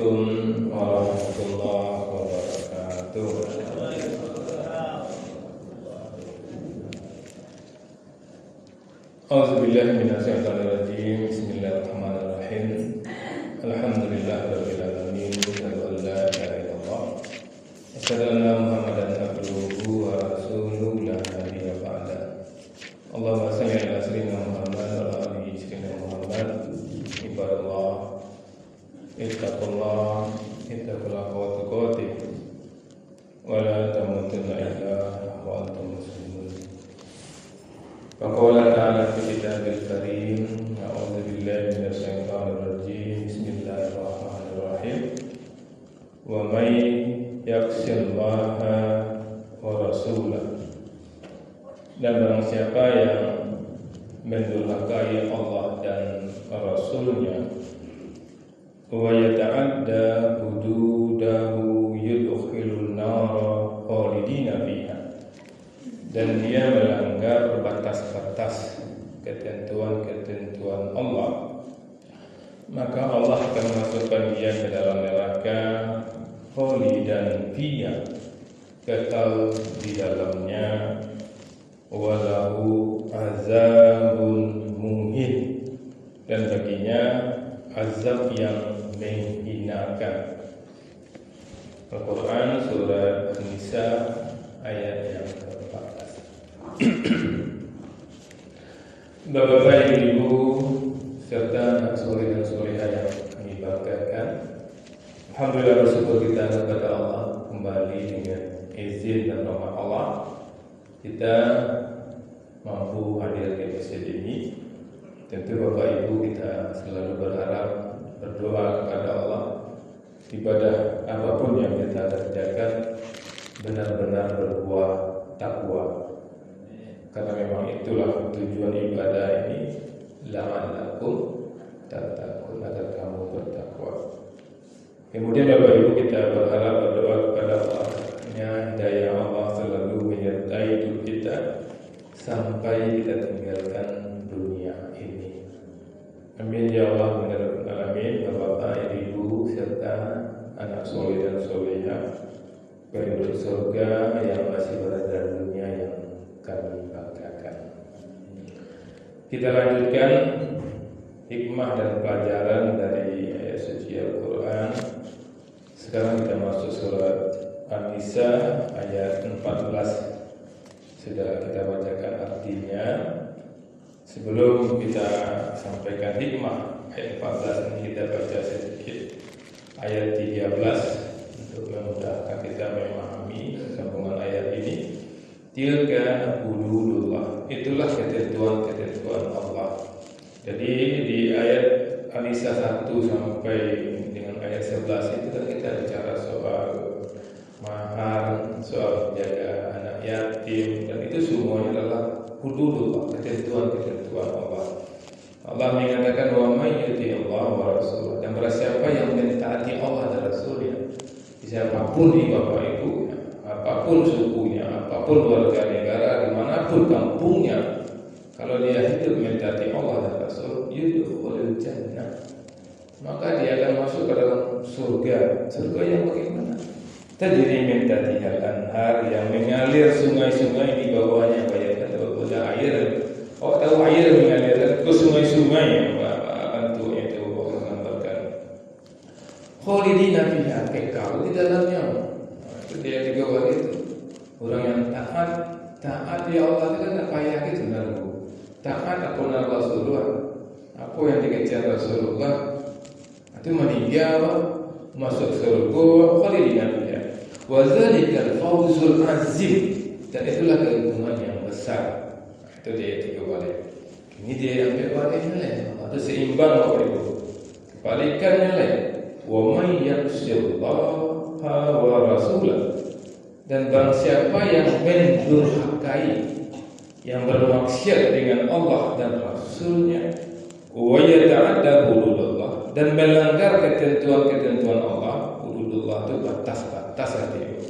Assalamualaikum warahmatullahi wabarakatuh. A'udzubillahi minasyaitonir rajim. Bismillahirrahmanirrahim. Alhamdulillahirabbil alamin. Asyhadu an la ilaha illallah. Asyhadu anna Muhammadan abduhu wa rasuluhu la nabiyya ba'da. Allahumma shalli ala sayyidina Muhammad wa ala ali sayyidina Muhammad. Ibadallah, ittaqullah, ittaqullaha wa tuqatih, wa la tamutunna illa wa antum muslimun. Faqala ta'ala fi kitabil karim, a'udzu billahi minasyaitonir rajim. Bismillahirrahmanirrahim. Wa may yakhshallaha wa rasulahu. Dan barang siapa yang mendurhakai Allah dan Rasulnya, wa yata'adda hududahu yudkhilun nara khalidina fiha, dan dia melanggar batas-batas ketentuan-ketentuan Allah, maka Allah akan memasukkan dia ke dalam neraka khalidan fiha, kekal di dalamnya, walahu azabun muhin, dan baginya azab yang menghinakan. Al-Quran Surah An-Nisa ayat yang ke-14. Bapak-bapak, ibu serta anak soleh dan solehah yang kami banggakan, alhamdulillah bersyukur kita kepada Allah kembali dengan izin dan rahmat Allah kita mampu hadir di masjid ini. Tentu Bapak Ibu, kita selalu berharap, berdoa kepada Allah, ibadah apapun yang kita kerjakan benar-benar berbuah takwa, karena memang itulah tujuan ibadah ini, la'allakum tattaqun, agar kamu bertakwa. Kemudian Bapak Ibu, kita berharap, berdoa kepada Allah, hidayah Allah selalu menyertai hidup kita sampai kita tinggalkan dunia ini. Amin ya Allah ya Rabbal alamin. Bapak, ibu serta anak soleh dan solehah penduduk surga yang masih berada di dunia yang kami banggakan. Kita lanjutkan hikmah dan pelajaran dari ayat suci Al-Quran. Sekarang kita masuk surat An-Nisa ayat 14. Sudah kita bacakan artinya. Sebelum kita sampaikan hikmah ayat 14 ini, kita baca sedikit ayat 13 untuk memudahkan kita memahami sambungan ayat ini. Tilka hududullah, itulah ketentuan-ketentuan Allah. Jadi di ayat An-Nisa 1 sampai dengan ayat 11 itu kan kita bicara soal mahar, soal jaga anak yatim, dan itu semuanya adalah hududullah, ketentuan-ketentuan Allah. Allah mengatakan wa may yuti'illah wa rasulah, dan barang siapa yang mentaati Allah dan Rasulnya, siapapun di Bapak Ibu, apapun sukunya, apapun warga negara, dimanapun kampungnya, kalau dia hidup mentaati Allah dan Rasul, yudkhulul jannah, maka dia akan masuk ke dalam surga. Surga yang bagaimana? Tajri min tahtihal anhar, yang mengalir sungai-sungai di bawahnya. Bayangkan kalau ada air, tahu air mengalir ke sungai-sungai yang bentuknya itu Allah gambarkan. Khalidina fiha, kekal di dalamnya. Itu dia juga begitu. Orang yang taat ya Allah itu kan tak payah gitu nunggu. Taat apa Rasulullah, apa yang dikejar Rasulullah, itu meninggal masuk surga khalidina fiha. Wa dzalikal fawzul azim, dan itulah keuntungan yang besar. Itu dia tiga balik. Ini dia yang berbaliknya lain, atau seimbang Bapak Ibu. Kebalikannya lain. Wa may yakhshallaha wa rasulahu, dan barang siapa yang mendurhakai, yang bermaksiat dengan Allah dan Rasulnya, wa yata'adda hududullah, dan melanggar ketentuan-ketentuan Allah. Hududullah itu batas-batas hati.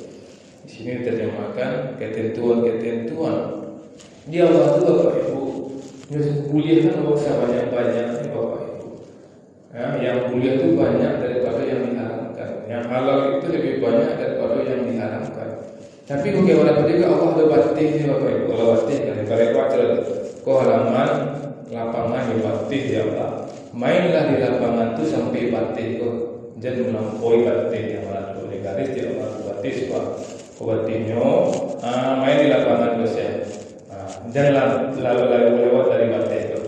Di sini terjemahkan ketentuan-ketentuan. Di Allah itu Bapak Ibu, kuliah kan nggak usah banyak-banyak nih Bapak Ibu. Ya, yang kuliah itu banyak daripada yang diharapkan. Tapi bagaimana juga Allah ada batih ni Bapak Ibu. Allah batih kan kalau baca ko halaman lapangan di batih ya Allah. Mainlah di lapangan tu sampai batih ko. Jangan melampaui batih yang mana boleh garis dia Allah batih sebab ko batihnya main di lapangan tu saya. Jangan lalu lewat dari batih tu.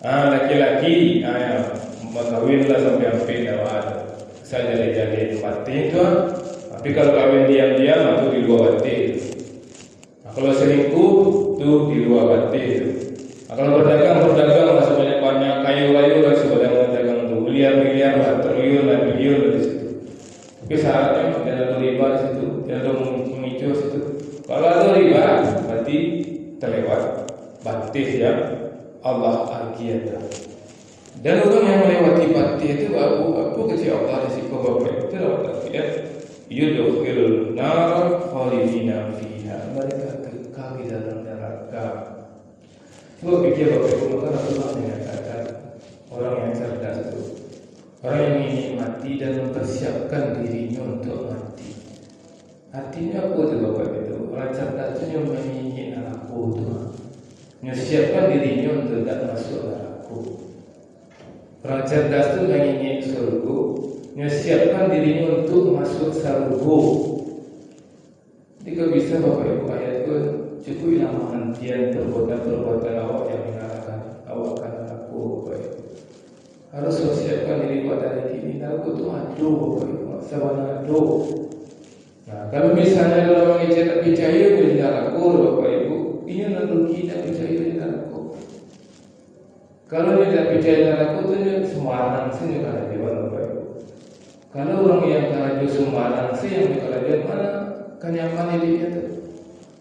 Laki-laki kawinlah sampai dapat saja jadi batih tu. Tapi kalau kawin diam-diam itu di luar batin. Kalau selingkuh itu di luar batin. Kalau berdagang masih banyak kayu-kayu masih banyak berdagang itu miliar-miliar, triliun dan bilion di situ. Tapi syaratnya tidak ada riba di situ, tidak ada memicu di situ. Kalau ada riba berarti terlewat batin yang Allah agiata. Dan orang yang melewati batin itu apa kecil Allah risiko Bapak itu dapat ya. Yudkhilul nar khalidina fiha, mereka kekal di dalam neraka. Coba pikir Bapak Ibu, maka Rasulullah mengatakan orang yang cerdas itu orang yang ingin mati dan mempersiapkan dirinya untuk mati. Artinya apa itu Bapak Ibu? Orang cerdas itu yang ingin neraka itu menyiapkan dirinya untuk tidak masuk neraka. Orang cerdas itu ingin surga, menyiapkan dirinya untuk masuk surga. Jika bisa Bapak Ibu ayat itu cukup ilmu hentian perbuatan awak yang mengarahkan awak akan neraka Bapak Ibu. Harus mempersiapkan diri pada hari ini. Neraka itu ada Bapak Ibu, sebenarnya ada. Nah, kalau misalnya dalam mengejar tak percaya di neraka Bapak Ibu, ini nanti tidak percaya di neraka. Kalau dia tidak percaya di neraka itu sembarang saja kalau dia Bapak Ibu. Kalau orang yang kerja sembarang sih yang kerja mana kan yang mana dia tu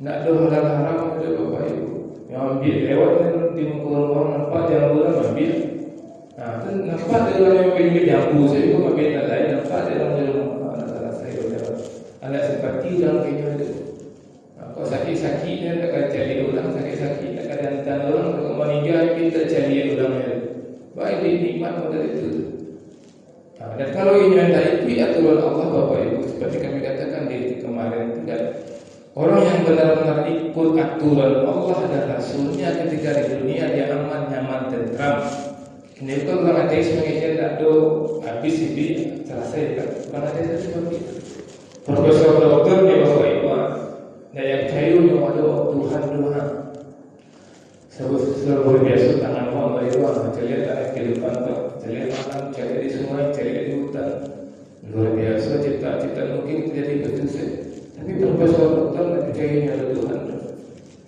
nak ada halal haram ada Bapak Ibu yang ambil lewat di muka orang nampak yang orang ambil. Tu nampak dia orang yang ambil jambu saya pun ambil tak lain nampak dia orang dalam salah saya lewat anak seperti orang kena ada. Kalau sakit-sakit dia tak akan cari orang sakit-sakit tak akan hantar orang kalau meninggal kita cari orang dia. Baik nikmat pada itu. Dan kalau ini anda ikuti aturan Allah Bapak Ibu seperti kami katakan di kemarin tidak orang yang benar-benar ikut aturan Allah dan Rasulnya ketika di dunia dia aman, nyaman, tentram. Ini itu orang ateis mengajar tak ada habis ini selesai kan? Orang ateis seperti itu. Profesor doktor ni Bapak Ibu dan yang cair yang ada Tuhan. Sebab luar biasa tangan Allah itu macam lihat ada kehidupan tu, lihat makan, cari di sungai, cari di hutan. Luar biasa cipta mungkin terjadi betul saja. Tapi profesor doktor tak percayanya ada Tuhan.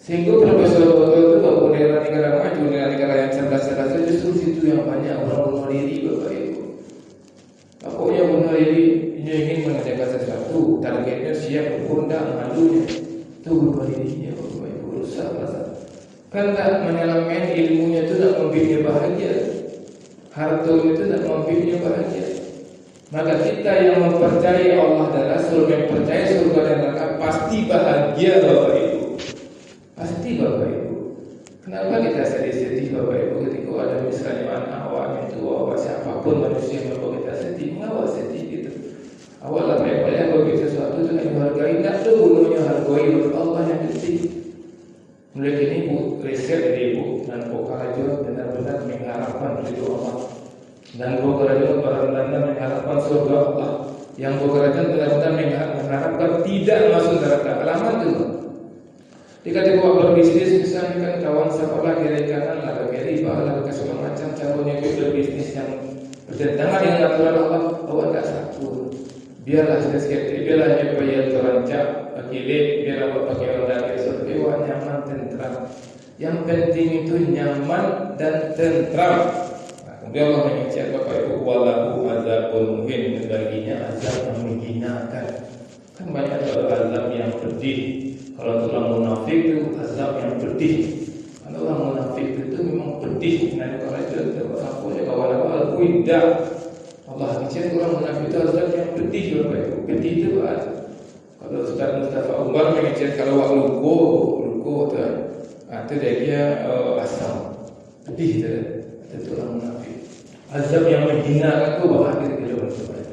Sehingga profesor doktor itu kalau negara maju, negara yang cerdas-cerdas justru situ yang banyak orang bunuh diri Bapak Ibu. Pokoknya bunuh diri ingin mengerjakan sesuatu, targetnya siap berpundak malunya, itu bunuh dirinya Bapak Ibu rusak masa. Kan tak menyelamatkan ilmunya itu tak membuat dia bahagia, harta itu tak membuat dia bahagia. Maka kita yang mempercayai Allah dan Rasul, yang percaya surga dan neraka pasti bahagia Bapak Ibu. Pasti Bapak Ibu. Kenapa kita sedih Bapak Ibu ketika ada misalnya anak awak itu awak siapapun manusia yang membuat kita sedih, mengapa sedih gitu? Awak lah banyak-banyak bagi sesuatu itu yang dihargai, tak ada gunanya hargai Allah yang penting. Mulai ini Bu, riset dari Ibu dan Pokarajo benar-benar mengharapkan ridho Allah. Dan Pokarajo benar-benar mengharapkan surga Allah. Yang Pokarajo benar-benar mengharapkan tidak masuk neraka. Alamat itu. Dikatakan buat berbisnis misalnya kan kawan sekolah kiri kanan lah kiri bawah lah segala macam caranya berbisnis yang bertentangan dengan aturan Allah. Awak tak satu. Biarlah sikit-sikit, biarlah dia bayar terancam, pakai biarlah awak pakai orang dari surga, awak nyaman, tentram. Yang penting itu nyaman dan tentram. Kemudian Allah mengincar Bapak Ibu, walahu azabun muhin, baginya azab yang menghinakan. Kan banyak azab yang pedih. Kalau orang munafik itu azab yang pedih. Kalau orang munafik itu memang pedih. Nah kalau itu aku ya kawan-kawan aku tidak. Allah kecil orang munafik itu azab yang pedih Bapak Ibu. Pedih itu ada. Kalau Ustaz Mustafa Umar mengecek kalau wak luko tu, itu dia asam pedih tu, itu orang munafik. Azab yang menghinakan tu bahagia kita Bapak.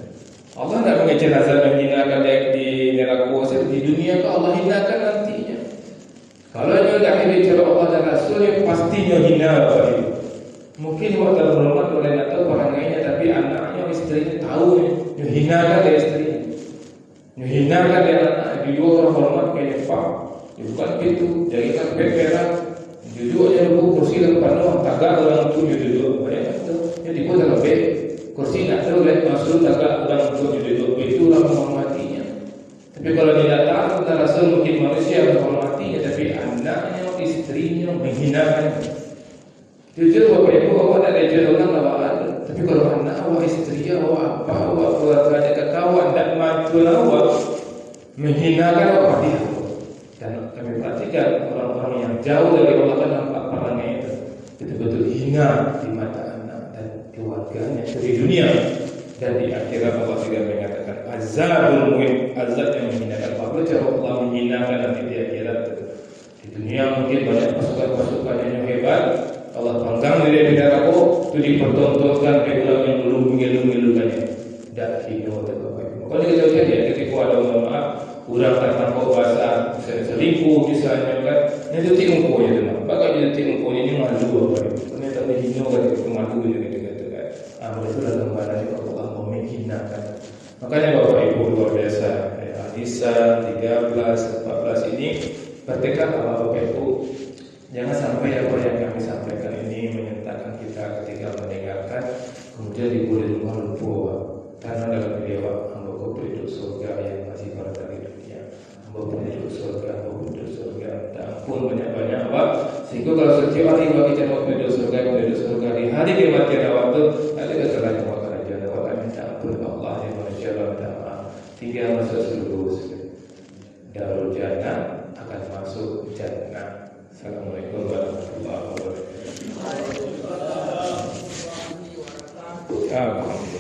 Allah Allah tidak mengejar azab menghinakan di neraka kuasa di dunia, ke Allah hinakan nantinya. Kalau yang tidak bicara Allah dan Rasulnya pastinya hina. Mungkin waktu terhormat oleh atau orang lainnya, tapi anaknya, istrinya tahu ya hinakan dia istrinya, ya hinakan dia anak. Dia orang hormat kayak Pak, ya bukan gitu. Jadi kan peperan duduk aja dulu kursi depan doang, tagak orang tu duduk banyak tu. Jadi kau dalam bed kursi nak terus lihat masuk tagak orang tu duduk, itu orang menghormatinya. Tapi kalau dia tahu dan Rasul mungkin manusia menghormatinya, tapi anaknya, istrinya menghinakan. Jujur bapak ibu, awak ada ajar orang awak ada. Tapi kalau anak awak, istri awak, apa awak, keluarga kawan dan mantu awak menghinakan awak, dia. Dan kami perhatikan orang-orang yang jauh dari Allah kan nampak perangai itu betul-betul hina di mata anak dan keluarganya di dunia, dan di akhirat Allah juga mengatakan azabul muhin, azab yang menghinakan. Apa cara Allah menghinakan nanti di akhirat? Di dunia mungkin banyak pasukan-pasukan yang hebat, Allah panggang dari neraka itu dipertontonkan kehidupan yang belum mengilu-ngilukannya. Dan hino terbaik. Kalau kita lihat ya, ketika ada maaf, urang tak nampak bahasa selingkuh misalnya kan, itu tinggal ya teman. Bahkan jadi tinggal ini malu apa itu? Ini tak hino kan itu malu juga gitu kan. Itulah gambaran yang Allah mau menghinakan. Makanya Bapak Ibu luar biasa. Hadisa 13, 14 ini bertekad Bapak Ibu, jangan sampai apa yang kami sampaikan ini menyentakan kita ketika mendengarkan kemudian diboleh lupa. Karena dalam beliau hamba penduduk surga yang masih berada di dunia, hamba penduduk surga, hamba penduduk surga, tak ampun banyak-banyak apa. Sehingga kalau setiap hari bagi cara penduduk surga di hari kematian waktu ada kesalahan yang akan ada, akan minta ampun Allah yang manusia minta maaf. Tinggal masuk surga, Darul Jannah, akan masuk Jannah. Assalamualaikum warahmatullahi wabarakatuh. Alhamdulillah.